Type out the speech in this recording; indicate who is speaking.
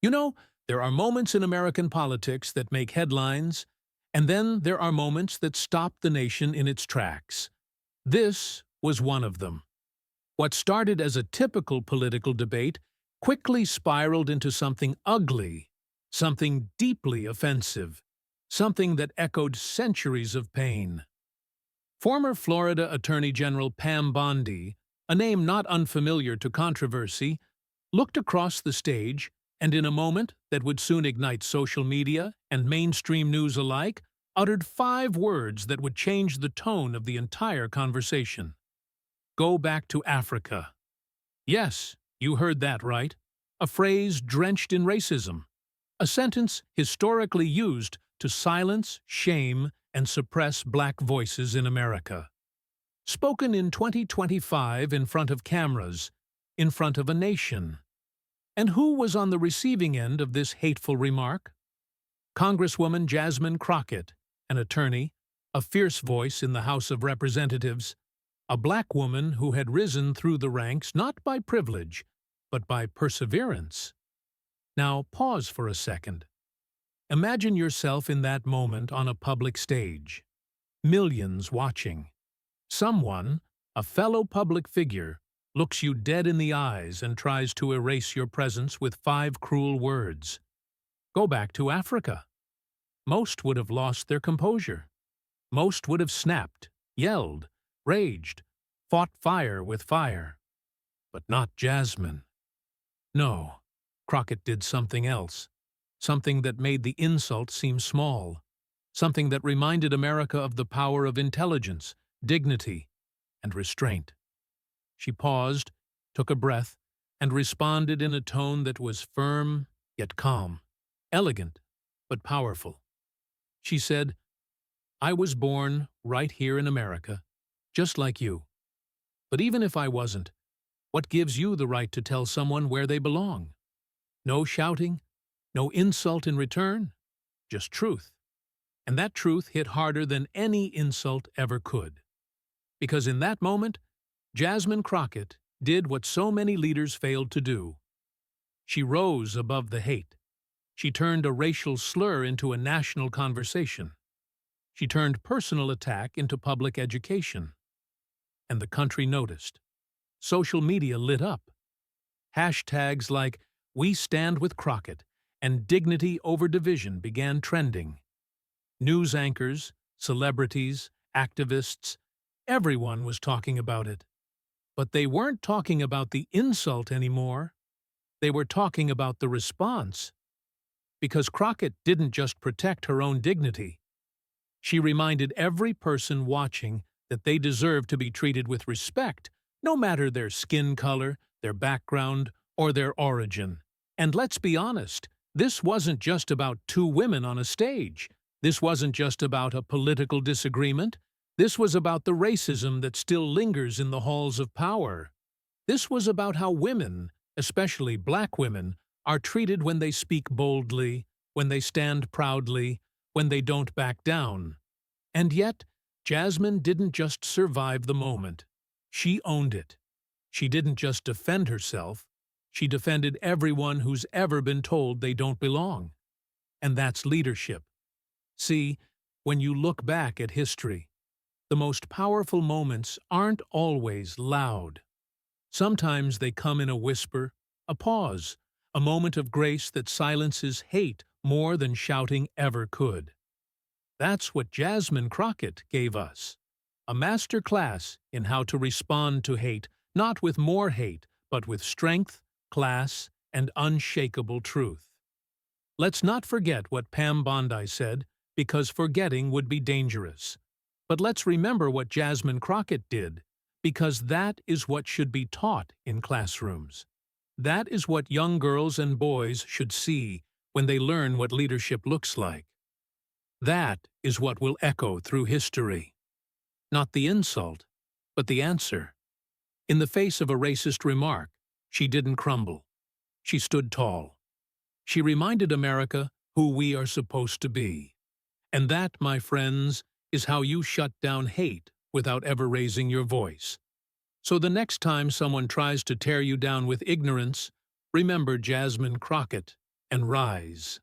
Speaker 1: You know, there are moments in American politics that make headlines, and then there are moments that stop the nation in its tracks. This was one of them. What started as a typical political debate quickly spiraled into something ugly, something deeply offensive, something that echoed centuries of pain. Former Florida Attorney General Pam Bondi, a name not unfamiliar to controversy, looked across the stage and in a moment that would soon ignite social media and mainstream news alike, uttered 5 words that would change the tone of the entire conversation. Go back to Africa. Yes, you heard that right. A phrase drenched in racism. A sentence historically used to silence, shame, and suppress black voices in America. Spoken in 2025 in front of cameras, in front of a nation. And who was on the receiving end of this hateful remark? Congresswoman Jasmine Crockett, an attorney, a fierce voice in the House of Representatives, a black woman who had risen through the ranks not by privilege, but by perseverance. Now pause for a second. Imagine yourself in that moment on a public stage. Millions watching. Someone, a fellow public figure, looks you dead in the eyes and tries to erase your presence with 5 cruel words. Go back to Africa. Most would have lost their composure. Most would have snapped, yelled, raged, fought fire with fire. But not Jasmine. No, Crockett did something else. Something that made the insult seem small. Something that reminded America of the power of intelligence, dignity, and restraint. She paused, took a breath, and responded in a tone that was firm yet calm, elegant but powerful. She said, "I was born right here in America, just like you. But even if I wasn't, what gives you the right to tell someone where they belong? No shouting, no insult in return, just truth." And that truth hit harder than any insult ever could. Because in that moment, Jasmine Crockett did what so many leaders failed to do. She rose above the hate. She turned a racial slur into a national conversation. She turned personal attack into public education. And the country noticed. Social media lit up. Hashtags like "We Stand with Crockett" and "Dignity over Division" began trending. News anchors, celebrities, activists, everyone was talking about it. But they weren't talking about the insult anymore. They were talking about the response. Because Crockett didn't just protect her own dignity. She reminded every person watching that they deserve to be treated with respect, no matter their skin color, their background, or their origin. And let's be honest, this wasn't just about 2 women on a stage. This wasn't just about a political disagreement. This was about the racism that still lingers in the halls of power. This was about how women, especially black women, are treated when they speak boldly, when they stand proudly, when they don't back down. And yet, Jasmine didn't just survive the moment. She owned it. She didn't just defend herself. She defended everyone who's ever been told they don't belong. And that's leadership. See, when you look back at history, the most powerful moments aren't always loud. Sometimes they come in a whisper, a pause, a moment of grace that silences hate more than shouting ever could. That's what Jasmine Crockett gave us. A master class in how to respond to hate, not with more hate, but with strength, class, and unshakable truth. Let's not forget what Pam Bondi said, because forgetting would be dangerous. But let's remember what Jasmine Crockett did, because that is what should be taught in classrooms. That is what young girls and boys should see when they learn what leadership looks like. That is what will echo through history. Not the insult, but the answer. In the face of a racist remark, she didn't crumble. She stood tall. She reminded America who we are supposed to be. And that, my friends, is how you shut down hate without ever raising your voice. So the next time someone tries to tear you down with ignorance, remember Jasmine Crockett and rise.